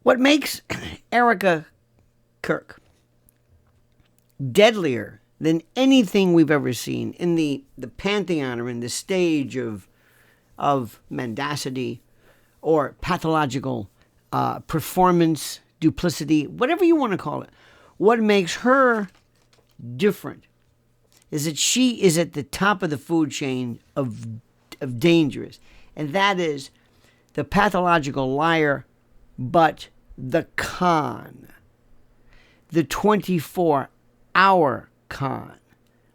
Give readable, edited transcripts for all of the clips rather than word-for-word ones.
What makes Erika Kirk deadlier than anything we've ever seen in the pantheon or in the stage of mendacity or pathological performance, duplicity, whatever you want to call it. What makes her different is that she is at the top of the food chain of dangerous, and that is the pathological liar, but the con, the 24-hour con.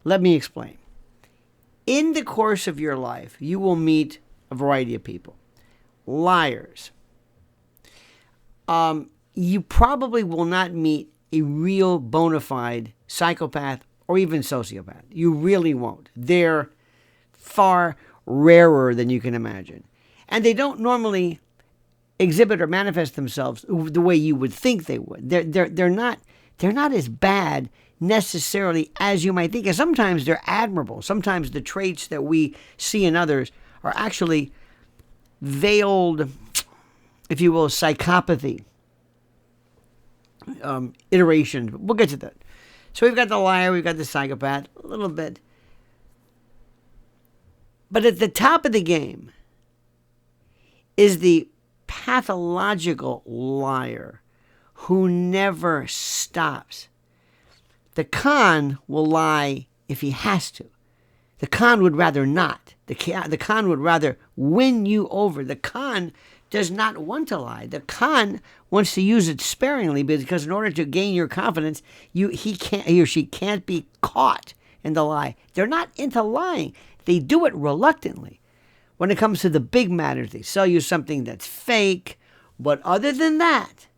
Let me explain. In the course of your life, you will meet a variety of people. Liars. You probably will not meet a real bona fide psychopath or even sociopath. You really won't. They're far rarer than you can imagine. And they don't normally exhibit or manifest themselves the way you would think they would. They're not as bad necessarily as you might think. And sometimes they're admirable. Sometimes the traits that we see in others are actually veiled, if you will, psychopathy iterations. We'll get to that. So we've got the liar, we've got the psychopath, a little bit. But at the top of the game is the pathological liar who never stops. The con will lie if he has to. The con would rather not. The con would rather win you over. The con does not want to lie. The con wants to use it sparingly because in order to gain your confidence, he or she can't be caught in the lie. They're not into lying. They do it reluctantly. When it comes to the big matters, they sell you something that's fake. But other than that,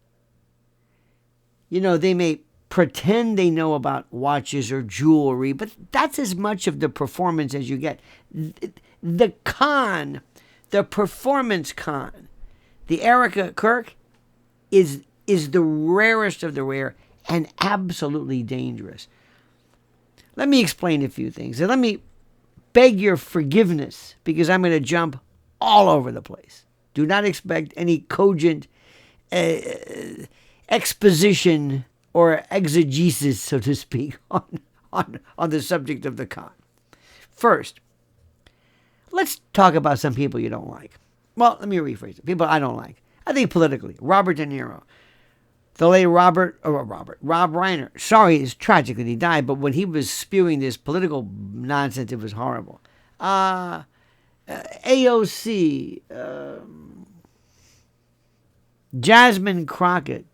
they may pretend they know about watches or jewelry, but that's as much of the performance as you get. The con, the performance con, the Erika Kirk is the rarest of the rare and absolutely dangerous. Let me explain a few things, and let me beg your forgiveness because I'm going to jump all over the place. Do not expect any cogent exposition or exegesis, so to speak, on the subject of the con. First, let's talk about some people you don't like. Well, let me rephrase it. People I don't like. I think politically, Robert De Niro. The late Rob Reiner. Sorry, it's tragic that he died, but when he was spewing this political nonsense, it was horrible. AOC, Jasmine Crockett.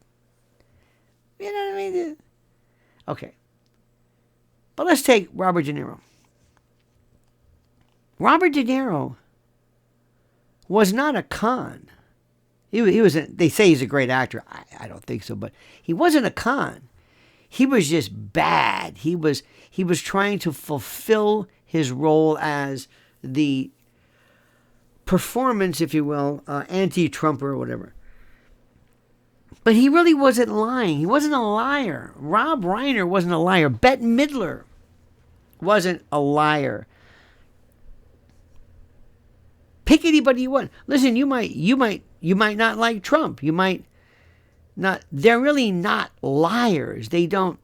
You know what I mean? Okay. But let's take Robert De Niro. Robert De Niro was not a con. He was. They say he's a great actor. I don't think so, but he wasn't a con. He was just bad. He was trying to fulfill his role as the performance, if you will, anti-Trumper or whatever. But he really wasn't lying. He wasn't a liar. Rob Reiner wasn't a liar. Bette Midler wasn't a liar. Pick anybody you want. Listen, you might not like Trump. You might not. They're really not liars. They don't.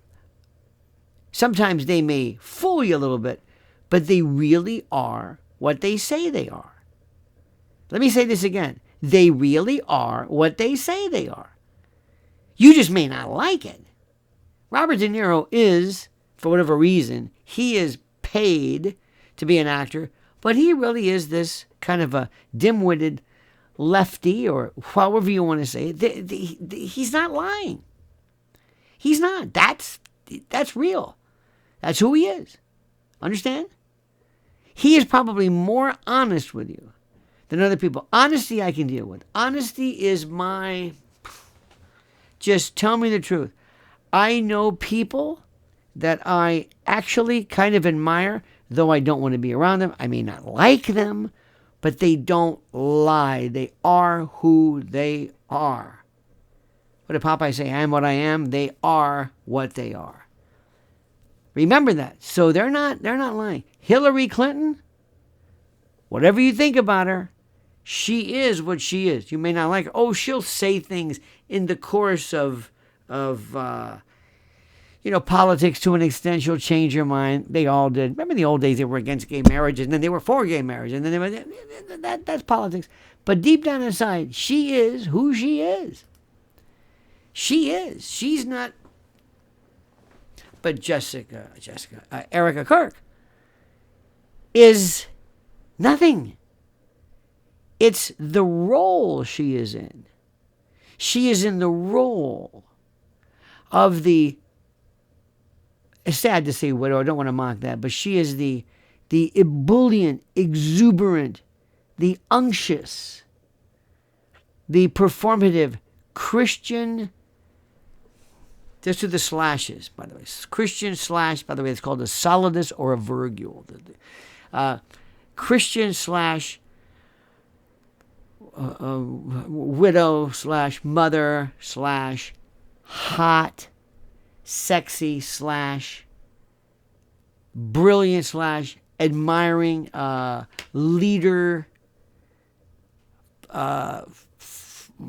Sometimes they may fool you a little bit, but they really are what they say they are. Let me say this again. They really are what they say they are. You just may not like it. Robert De Niro is, for whatever reason, he is paid to be an actor, but he really is this kind of a dim-witted lefty, or however you want to say it. He's not lying. He's not. That's real. That's who he is. Understand? He is probably more honest with you than other people. Honesty I can deal with. Honesty is my... Just tell me the truth. I know people that I actually kind of admire, though I don't want to be around them. I may not like them, but they don't lie. They are who they are. What did Popeye say? I am what I am. They are what they are. Remember that. So they're not lying. Hillary Clinton, whatever you think about her, She is what she is. You may not like her. Oh, she'll say things in the course of politics to an extent. She'll change her mind. They all did. Remember the old days, they were against gay marriage, and then they were for gay marriage, and then they were, that's politics. But deep down inside, she is who she is. She is. She's not. But Erika Kirk is nothing. It's the role she is in. She is in the role of the, it's sad to say widow, I don't want to mock that, but she is the ebullient, exuberant, the unctuous, the performative Christian, just to the slashes, by the way. Christian slash, by the way, it's called a solidus or a virgule. Christian slash widow slash mother slash hot, sexy slash brilliant slash admiring leader,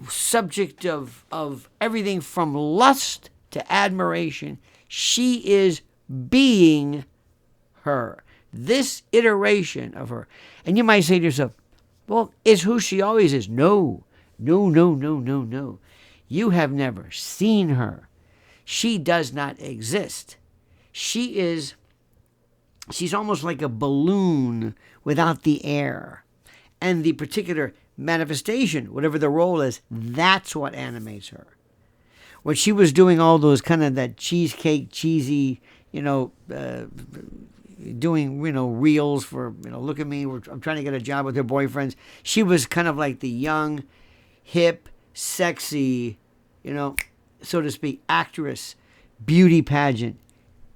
subject of everything from lust to admiration. She is being her. This iteration of her. And you might say to yourself, well, it's who she always is. No. You have never seen her. She does not exist. She's almost like a balloon without the air. And the particular manifestation, whatever the role is, that's what animates her. When she was doing all those kind of that cheesecake, cheesy, doing, reels for, look at me, I'm trying to get a job with her boyfriends. She was kind of like the young, hip, sexy, so to speak, actress, beauty pageant,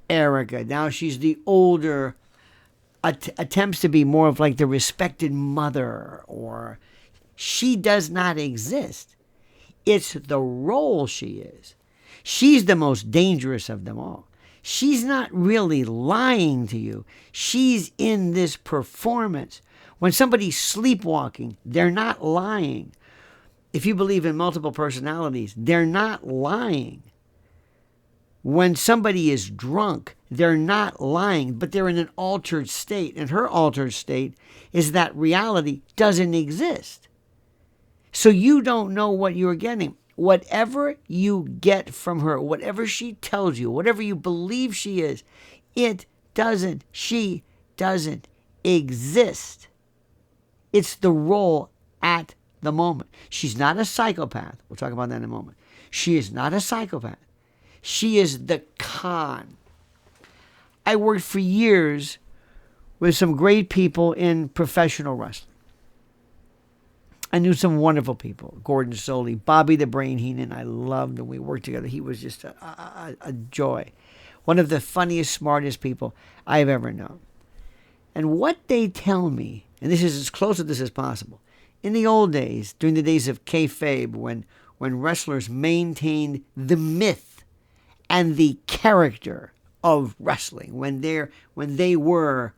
Erika. Now she's the older, attempts to be more of like the respected mother, or she does not exist. It's the role she is. She's the most dangerous of them all. She's not really lying to you. She's in this performance. When somebody's sleepwalking, they're not lying. If you believe in multiple personalities, they're not lying. When somebody is drunk, they're not lying, but they're in an altered state. And her altered state is that reality doesn't exist. So you don't know what you're getting. Whatever you get from her, whatever she tells you, whatever you believe she is, she doesn't exist. It's the role at the moment. She's not a psychopath. We'll talk about that in a moment. She is not a psychopath. She is the con. I worked for years with some great people in professional wrestling. I knew some wonderful people. Gordon Soley, Bobby the Brain Heenan. I loved him. We worked together. He was just a joy. One of the funniest, smartest people I've ever known. And what they tell me, and this is as close to this as possible, in the old days, during the days of kayfabe, when wrestlers maintained the myth and the character of wrestling, when they were,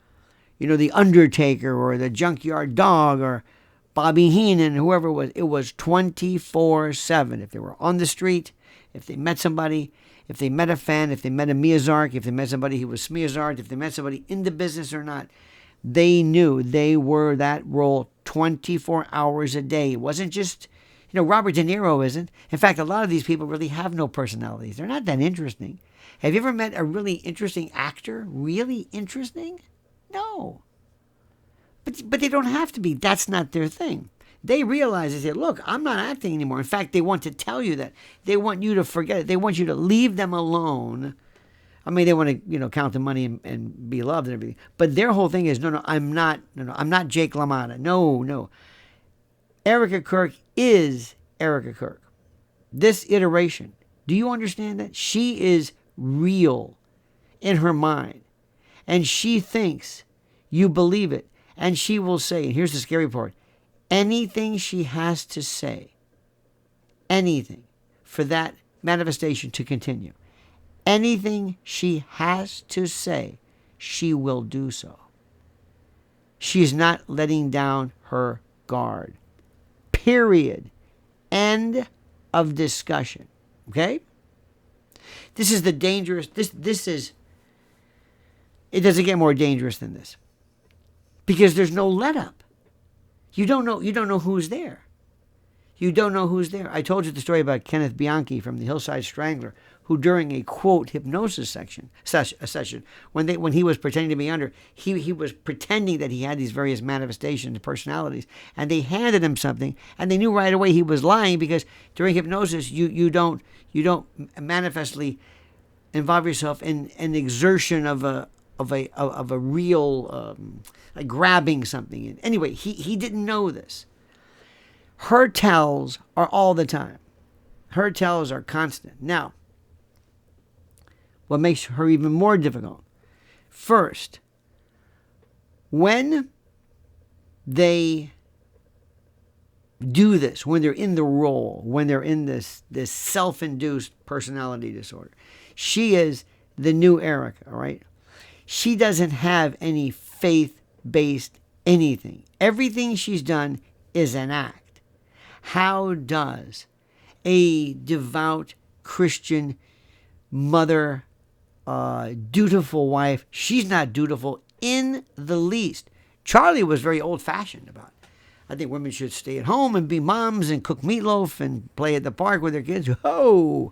the Undertaker or the Junkyard Dog or Bobby Heenan, whoever it was 24/7. If they were on the street, if they met somebody, if they met a fan, if they met a Miyazark, if they met somebody who was Smeazard, if they met somebody in the business or not, they knew they were that role 24 hours a day. It wasn't just, Robert De Niro isn't. In fact, a lot of these people really have no personalities. They're not that interesting. Have you ever met a really interesting actor? Really interesting? No. But they don't have to be. That's not their thing. They realize, they say, look, I'm not acting anymore. In fact, they want to tell you that. They want you to forget it. They want you to leave them alone. I mean, they want to, count the money and be loved and everything. But their whole thing is, I'm not Jake LaMotta. No. Erika Kirk is Erika Kirk. This iteration. Do you understand that? She is real in her mind. And she thinks you believe it. And she will say, and here's the scary part, anything she has to say, anything for that manifestation to continue, anything she has to say, she will do so. She is not letting down her guard. Period. End of discussion. Okay? This is the dangerous, this is, it doesn't get more dangerous than this. Because there's no let up. You don't know who's there. You don't know who's there. I told you the story about Kenneth Bianchi from the Hillside Strangler, who during a quote hypnosis session, when he was pretending to be under, he was pretending that he had these various manifestations and personalities, and they handed him something, and they knew right away he was lying, because during hypnosis you don't manifestly involve yourself in an exertion of a real like grabbing something. Anyway, he didn't know this. Her tells are all the time. Her tells are constant. Now, what makes her even more difficult? First, when they do this, when they're in the role, when they're in this self-induced personality disorder, she is the new Erika, all right? She doesn't have any faith-based anything. Everything she's done is an act. How does a devout Christian mother, dutiful wife, she's not dutiful in the least. Charlie was very old-fashioned about it. I think women should stay at home and be moms and cook meatloaf and play at the park with their kids. Oh,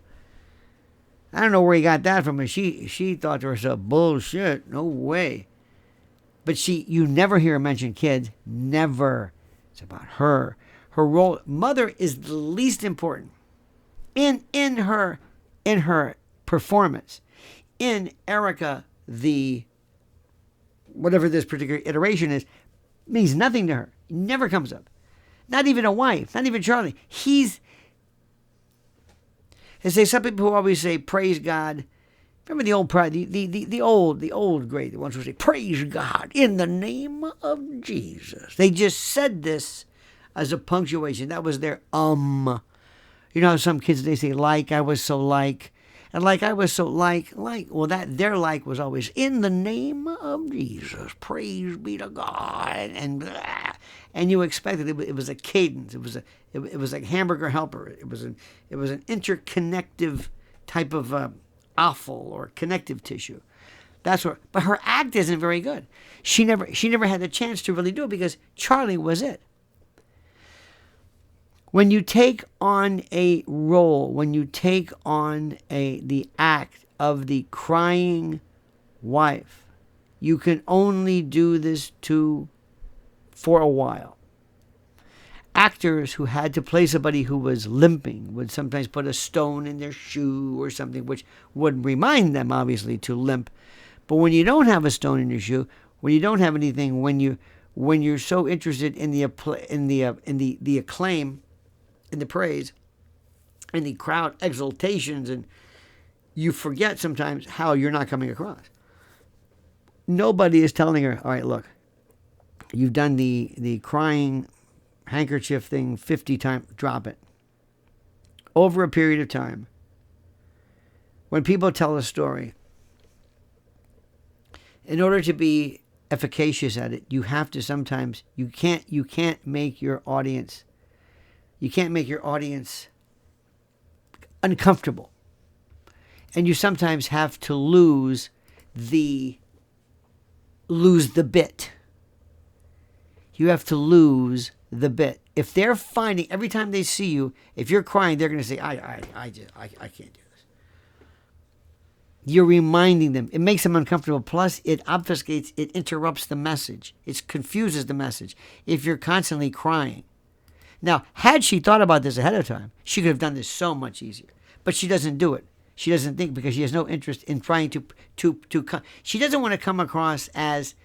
I don't know where he got that from. She thought to herself, bullshit, no way. But you never hear her mention kids. Never. It's about her. Her role, mother, is the least important in her performance. In Erika, the whatever this particular iteration is, means nothing to her. It never comes up. Not even a wife. Not even Charlie. Some people who always say, praise God. Remember the old pride, the old great, the ones who say, praise God in the name of Jesus. They just said this as a punctuation. That was their You know how some kids, they say, like, I was so like, and like, I was so like, well, that their like was always in the name of Jesus. Praise be to God. And you expected it was a cadence. It was like Hamburger Helper. It was an interconnective type of offal or connective tissue. That's what. But her act isn't very good. She never had the chance to really do it because Charlie was it. When you take on a role, when you take on the act of the crying wife, you can only do this for a while. Actors who had to play somebody who was limping would sometimes put a stone in their shoe or something, which would remind them, obviously, to limp. But when you don't have a stone in your shoe, when you don't have anything, when you're so interested in the acclaim, in the praise, in the crowd exultations, and you forget sometimes how you're not coming across. Nobody is telling her, all right, look, you've done the crying handkerchief thing 50 times, drop it. Over a period of time, when people tell a story, in order to be efficacious at it, you have to sometimes, you can't make your audience uncomfortable. And you sometimes have to lose the bit. You have to lose the bit. If they're finding, every time they see you, if you're crying, they're going to say, I can't do this. You're reminding them. It makes them uncomfortable. Plus, it obfuscates, it interrupts the message. It confuses the message if you're constantly crying. Now, had she thought about this ahead of time, she could have done this so much easier. But she doesn't do it. She doesn't think, because she has no interest in trying to she doesn't want to come across as,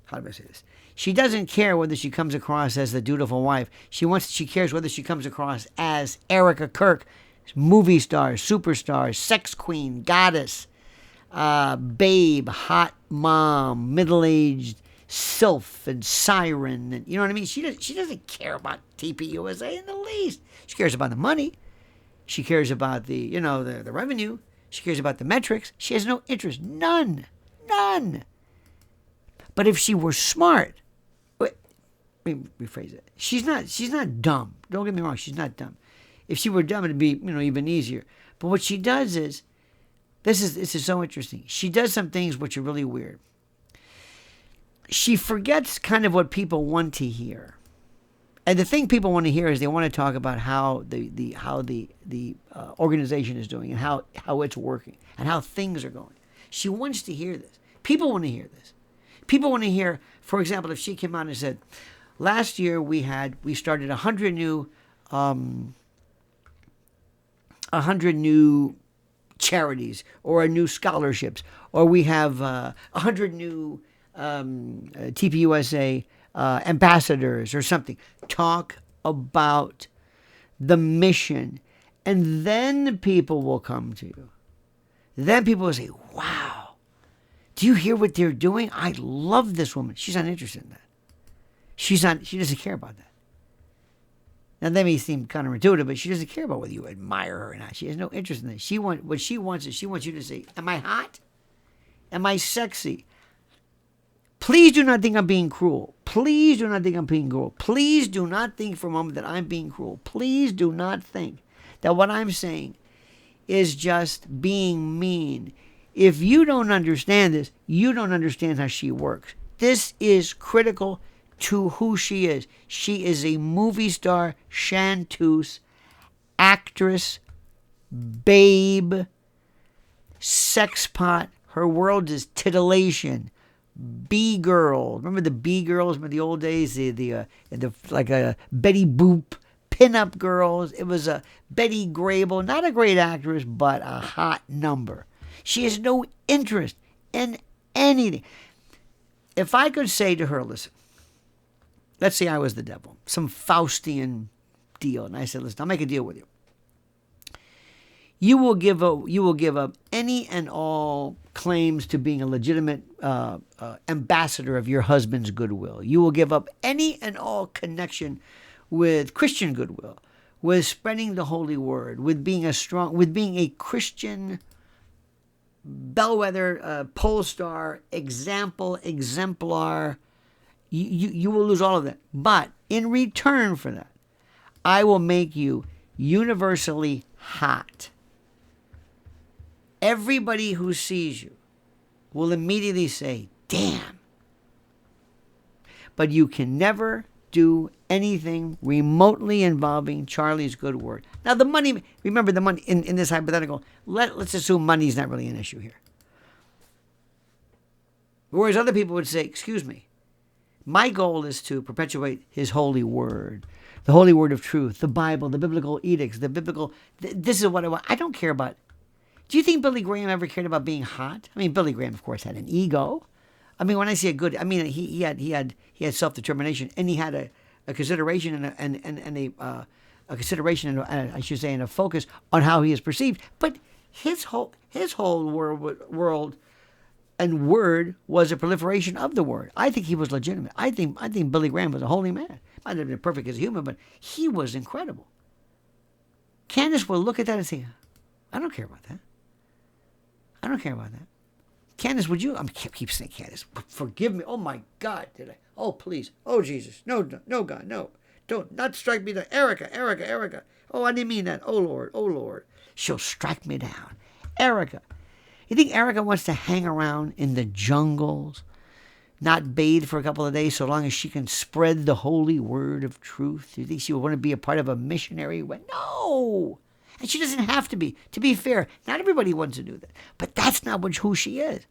how do I say this? She doesn't care whether she comes across as the dutiful wife. She cares whether she comes across as Erika Kirk, movie star, superstar, sex queen, goddess, babe, hot mom, middle-aged sylph and siren, and you know what I mean? She doesn't care about TPUSA in the least. She cares about the money. She cares about the revenue. She cares about the metrics. She has no interest. None. But if she were smart, me rephrase it. She's not dumb. Don't get me wrong. She's not dumb. If she were dumb, it'd be, even easier. But what she does is, this is so interesting. She does some things which are really weird. She forgets kind of what people want to hear. And the thing people want to hear is they want to talk about how the organization is doing and how it's working and how things are going. She wants to hear this. People want to hear this. People want to hear, for example, if she came out and said, last year we started 100 new charities or new scholarships, or we have 100 new TPUSA ambassadors or something. Talk about the mission, and then people will come to you. Then people will say, wow, do you hear what they're doing? I love this woman. She's not interested in that. She doesn't care about that. Now, that may seem counterintuitive, but she doesn't care about whether you admire her or not. She has no interest in that. What she wants is she wants you to say, am I hot? Am I sexy? Please do not think I'm being cruel. Please do not think I'm being cruel. Please do not think for a moment that I'm being cruel. Please do not think that what I'm saying is just being mean. If you don't understand this, you don't understand how she works. This is critical to who she is. She is a movie star, chanteuse, actress, babe, sexpot. Her world is titillation. B-girl. Remember the B-girls? Remember the old days? The Betty Boop pinup girls. It was a Betty Grable, not a great actress, but a hot number. She has no interest in anything. If I could say to her, listen, let's say I was the devil, some Faustian deal, and I said, listen, I'll make a deal with you. You will give up any and all claims to being a legitimate ambassador of your husband's goodwill. You will give up any and all connection with Christian goodwill, with spreading the holy word, with being a Christian bellwether, pole star, exemplar. You will lose all of that. But in return for that, I will make you universally hot. Everybody who sees you will immediately say, damn. But you can never do anything remotely involving Charlie's good word. Now the money, remember the money in this hypothetical, let's assume money is not really an issue here. Whereas other people would say, excuse me, my goal is to perpetuate his holy word, the holy word of truth, the Bible, the biblical edicts, this is what I want. I don't care about. Do you think Billy Graham ever cared about being hot? I mean, Billy Graham, of course, had an ego. I mean, when I say he had self-determination, and he had a consideration and a consideration, and I should say, and a focus on how he is perceived. But his whole world and word was a proliferation of the word. I think he was legitimate. I think Billy Graham was a holy man. Might have been perfect as a human, but he was incredible. Candace will look at that and say, I don't care about that. I don't care about that. Candace, would you? I keep saying Candace. Forgive me. Oh, my God. Did I? Oh, please. Oh, Jesus. No, God, no. Don't. Not strike me down. Erika. Oh, I didn't mean that. Oh, Lord. She'll strike me down. Erika. You think Erika wants to hang around in the jungles, not bathe for a couple of days so long as she can spread the holy word of truth? Do you think she would want to be a part of a missionary? No. And she doesn't have to be. To be fair, not everybody wants to do that. But that's not who she is.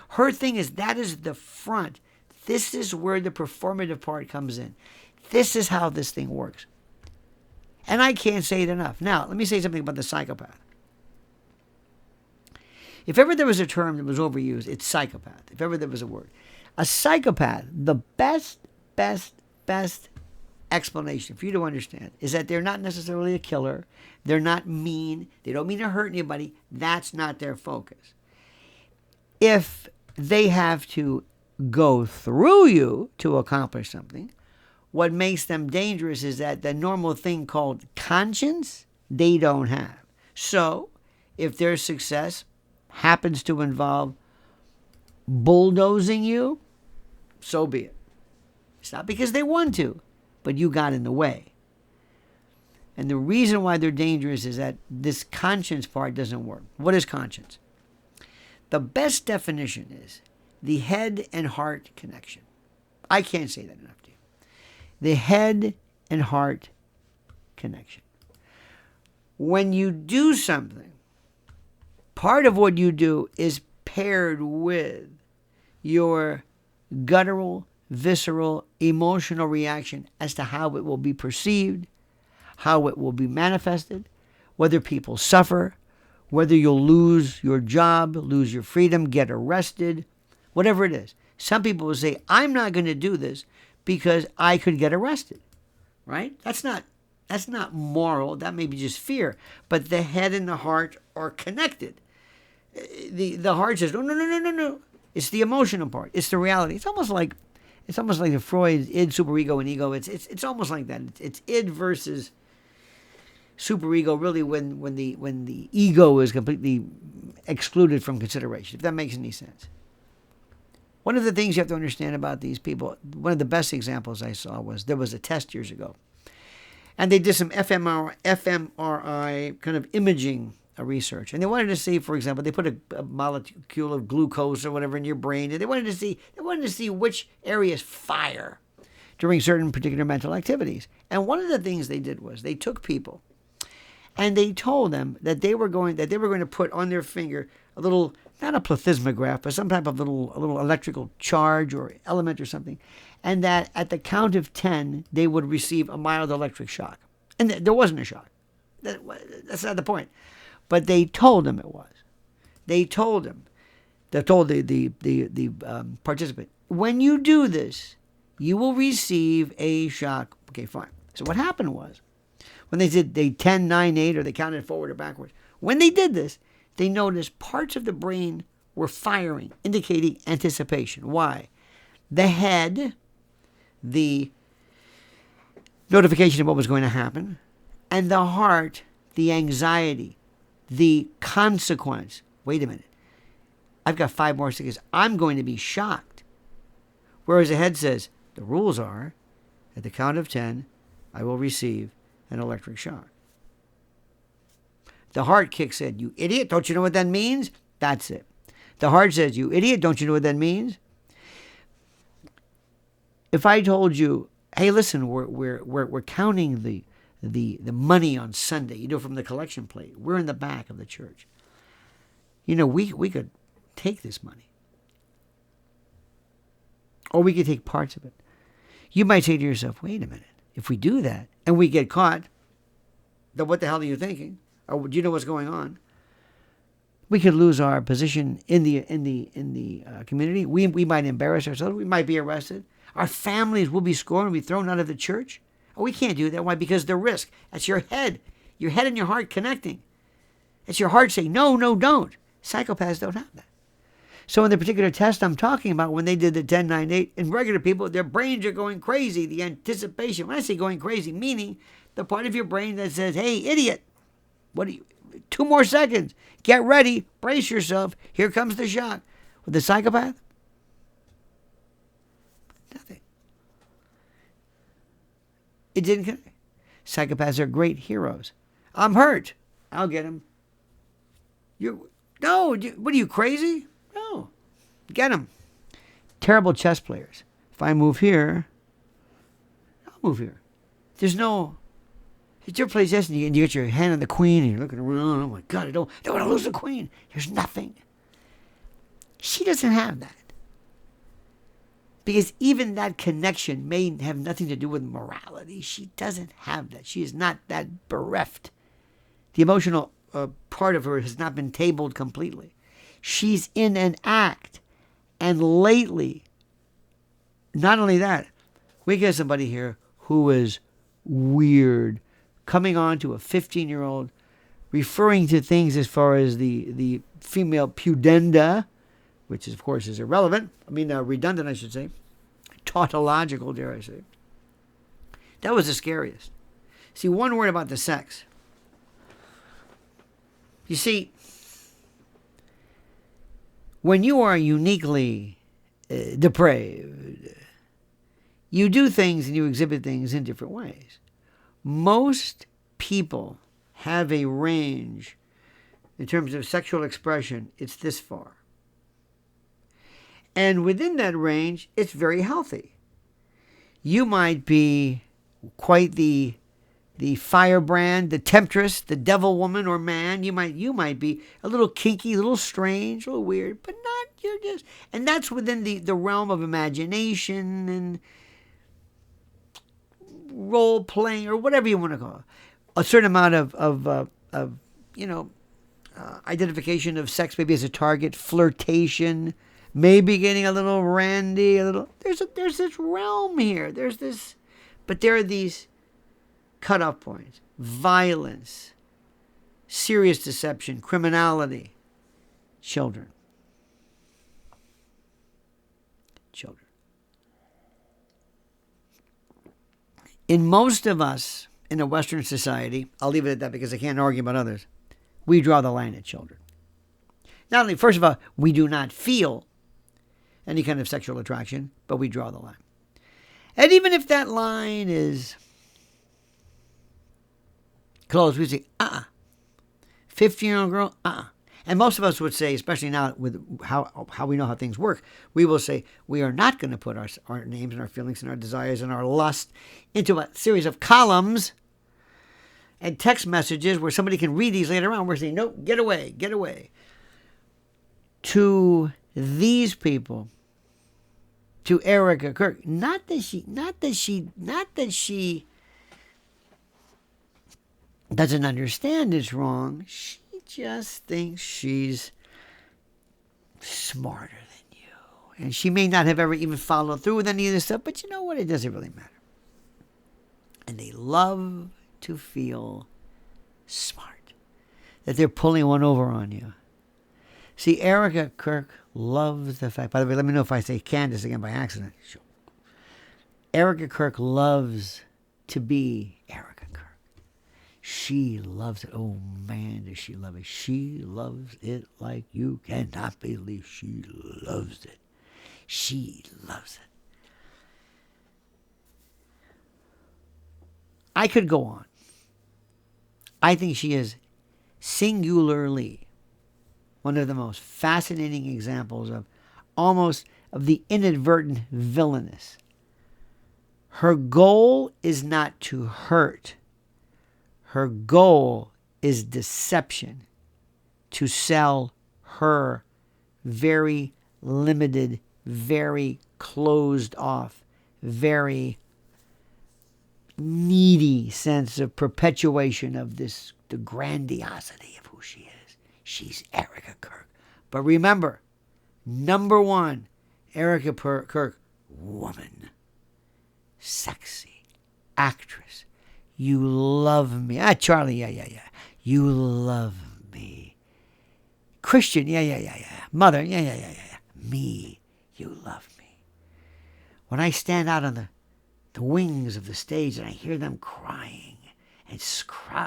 Her thing is, that is the front. This is where the performative part comes in. This is how this thing works. And I can't say it enough. Now, let me say something about the psychopath. If ever there was a term that was overused, it's psychopath. If ever there was a word. A psychopath, the best explanation for you to understand is that they're not necessarily a killer. They're not mean. They don't mean to hurt anybody. That's not their focus. If they have to go through you to accomplish something, what makes them dangerous is that the normal thing called conscience, they don't have. So, if their success happens to involve bulldozing you, so be it. It's not because they want to. but you got in the way. And the reason why they're dangerous is that this conscience part doesn't work. What is conscience? The best definition is the head and heart connection. I can't say that enough to you. The head and heart connection. When you do something, part of what you do is paired with your guttural, visceral, emotional reaction as to how it will be perceived, how it will be manifested, whether people suffer, whether you'll lose your job, lose your freedom, get arrested, whatever it is. Some people will say, I'm not going to do this because I could get arrested, right? That's not moral. That may be just fear. But the head and the heart are connected. The heart says, no. It's the emotional part. It's the reality. It's almost like the Freud's id, superego, and ego. It's almost like that. It's id versus superego. Really, when the ego is completely excluded from consideration. If that makes any sense. One of the things you have to understand about these people, one of the best examples I saw was there was a test years ago, and they did some fMRI kind of imaging research. And they wanted to see, for example, they put a molecule of glucose or whatever in your brain, and they wanted to see which areas fire during certain particular mental activities. And one of the things they did was they took people and they told them that they were going to put on their finger a little, not a plethysmograph, but some type of little electrical charge or element or something, and that at the count of 10 they would receive a mild electric shock. And there wasn't a shock. That's not the point. But they told him it was. They told him. They told the participant, when you do this, you will receive a shock. Okay, fine. So what happened was, when they did 10, 9, 8, or they counted forward or backwards, when they did this, they noticed parts of the brain were firing, indicating anticipation. Why? The head, the notification of what was going to happen, and the heart, the anxiety, the consequence. Wait a minute. I've got 5 more seconds. I'm going to be shocked. Whereas the head says, the rules are, at the count of 10, I will receive an electric shock. The heart kicks in. You idiot, don't you know what that means? That's it. The heart says, you idiot, don't you know what that means? If I told you, hey, listen, we're counting the money on Sunday, from the collection plate. We're in the back of the church. We could take this money. Or we could take parts of it. You might say to yourself, wait a minute. If we do that and we get caught, then what the hell are you thinking? Or do you know what's going on? We could lose our position in the community. We might embarrass ourselves. We might be arrested. Our families will be scorned and be thrown out of the church. Oh, we can't do that. Why? Because the risk. That's your head and your heart connecting. It's your heart saying, no, don't. Psychopaths don't have that. So in the particular test I'm talking about, when they did the 10, 9, 8, in regular people, their brains are going crazy. The anticipation. When I say going crazy, meaning the part of your brain that says, hey, idiot, 2 more seconds. Get ready. Brace yourself. Here comes the shock. With the psychopath, nothing. It didn't connect. Psychopaths are great heroes. I'm hurt. I'll get him. What are you, crazy? No. Get him. Terrible chess players. If I move here, I'll move here. There's no... It's your place, yes, and you get your hand on the queen, and you're looking around. Oh, my God, I don't want to lose the queen. There's nothing. She doesn't have that. Because even that connection may have nothing to do with morality. She doesn't have that. She is not that bereft. The emotional part of her has not been tabled completely. She's in an act. And lately, not only that, we get somebody here who is weird, coming on to a 15-year-old, referring to things as far as the female pudenda, which of course is irrelevant. Redundant, I should say. Tautological, dare I say. That was the scariest. See, one word about the sex. You see, when you are uniquely depraved, You do things and you exhibit things in different ways. Most people have a range in terms of sexual expression. It's this far. And within that range, it's very healthy. You might be quite the firebrand, the temptress, the devil woman or man. You might be a little kinky, a little strange, a little weird, but not, you're just, and that's within the realm of imagination and role playing or whatever you want to call it. A certain amount of identification of sex maybe as a target, flirtation, maybe getting a little randy, a little. There's this realm here. But there are these cutoff points: violence, serious deception, criminality, children. In most of us in a Western society, I'll leave it at that because I can't argue about others, we draw the line at children. Not only, first of all, we do not feel any kind of sexual attraction, but we draw the line. And even if that line is close, we say, 15-year-old girl, And most of us would say, especially now with how we know how things work, we will say we are not going to put our names and our feelings and our desires and our lust into a series of columns and text messages where somebody can read these later on. We're saying, no, get away, get away. To these people, to Erika Kirk, not that she doesn't understand it's wrong. She just thinks she's smarter than you. And she may not have ever even followed through with any of this stuff, but you know what? It doesn't really matter. And they love to feel smart, that they're pulling one over on you. See, Erika Kirk loves the fact, by the way, let me know if I say Candace again by accident. Sure. Erika Kirk loves to be Erika Kirk. She loves it. Oh, man, does she love it. She loves it like you cannot believe. She loves it. She loves it. I could go on. I think she is singularly one of the most fascinating examples of the inadvertent villainous. Her goal is not to hurt. Her goal is deception, to sell her very limited, very closed off, very needy sense of perpetuation of the grandiosity of who she is. She's Erika Kirk. But remember, number one, Erika Kirk, woman, sexy, actress. You love me. Charlie, yeah. You love me. Christian, yeah. Mother, yeah. Me, you love me. When I stand out on the wings of the stage and I hear them crying and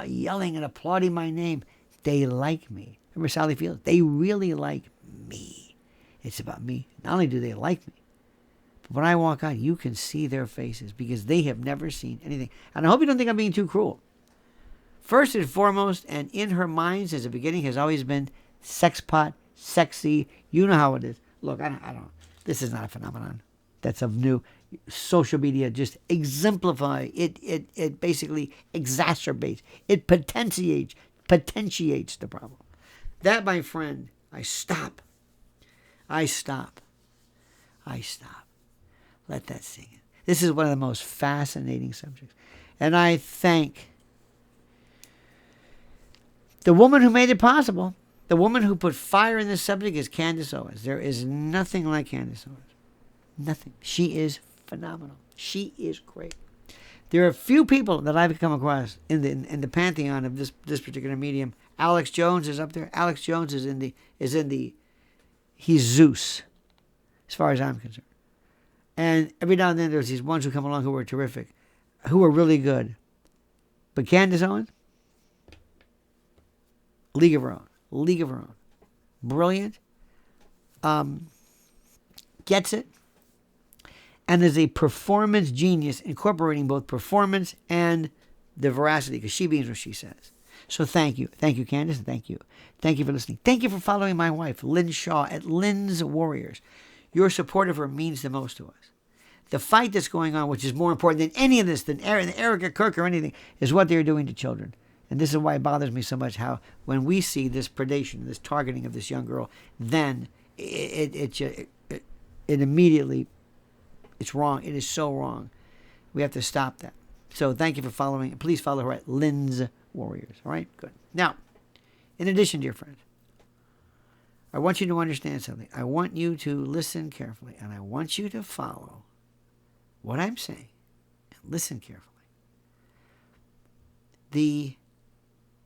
yelling and applauding my name, they like me. Remember Sally Fields? They really like me. It's about me. Not only do they like me, but when I walk out, you can see their faces because they have never seen anything. And I hope you don't think I'm being too cruel. First and foremost, and in her mind since the beginning, has always been sex pot, sexy. You know how it is. Look, I don't. This is not a phenomenon that's of new. Social media just exemplify it. It basically exacerbates. It potentiates the problem. That, my friend, I stop. Let that sink in. This is one of the most fascinating subjects. And I thank the woman who made it possible. The woman who put fire in this subject is Candace Owens. There is nothing like Candace Owens. Nothing. She is phenomenal. She is great. There are a few people that I've come across in the pantheon of this particular medium. Alex Jones is up there. Alex Jones he's Zeus, as far as I'm concerned. And every now and then there's these ones who come along who are terrific, who are really good. But Candace Owens, league of her own. Brilliant. Gets it. and is a performance genius, incorporating both performance and the veracity, because she means what she says. So thank you. Thank you, Candace, and thank you. Thank you for listening. Thank you for following my wife, Lynn Shaw, at Lynn's Warriors. Your support of her means the most to us. The fight that's going on, which is more important than any of this, than Erika Kirk or anything, is what they're doing to children. And this is why it bothers me so much, how when we see this predation, this targeting of this young girl, then it immediately, it's wrong. It is so wrong. We have to stop that. So thank you for following. Please follow her at Lynn's Warriors. All right? Good. Now, in addition, dear friends, I want you to understand something. I want you to listen carefully, and I want you to follow what I'm saying. And listen carefully. The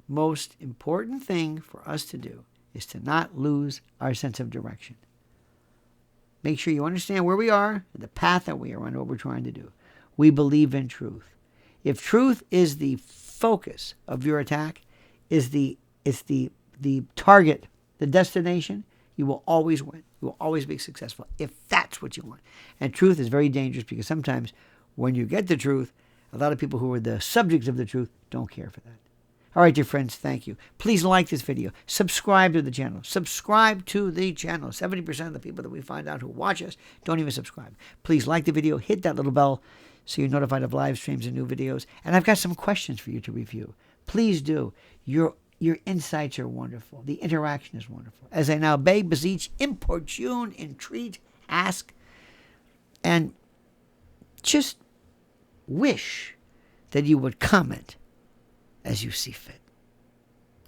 most important thing for us to do is to not lose our sense of direction. Make sure you understand where we are, the path that we are on, what we're trying to do. We believe in truth. If truth is the focus of your attack, is the target, the destination, you will always win. You will always be successful if that's what you want. And truth is very dangerous, because sometimes when you get the truth, a lot of people who are the subjects of the truth don't care for that. All right, dear friends, thank you. Please like this video. Subscribe to the channel. Subscribe to the channel. 70% of the people that we find out who watch us don't even subscribe. Please like the video. Hit that little bell so you're notified of live streams and new videos. And I've got some questions for you to review. Please do. Your insights are wonderful. The interaction is wonderful. As I now beg, beseech, importune, entreat, ask, and just wish that you would comment as you see fit.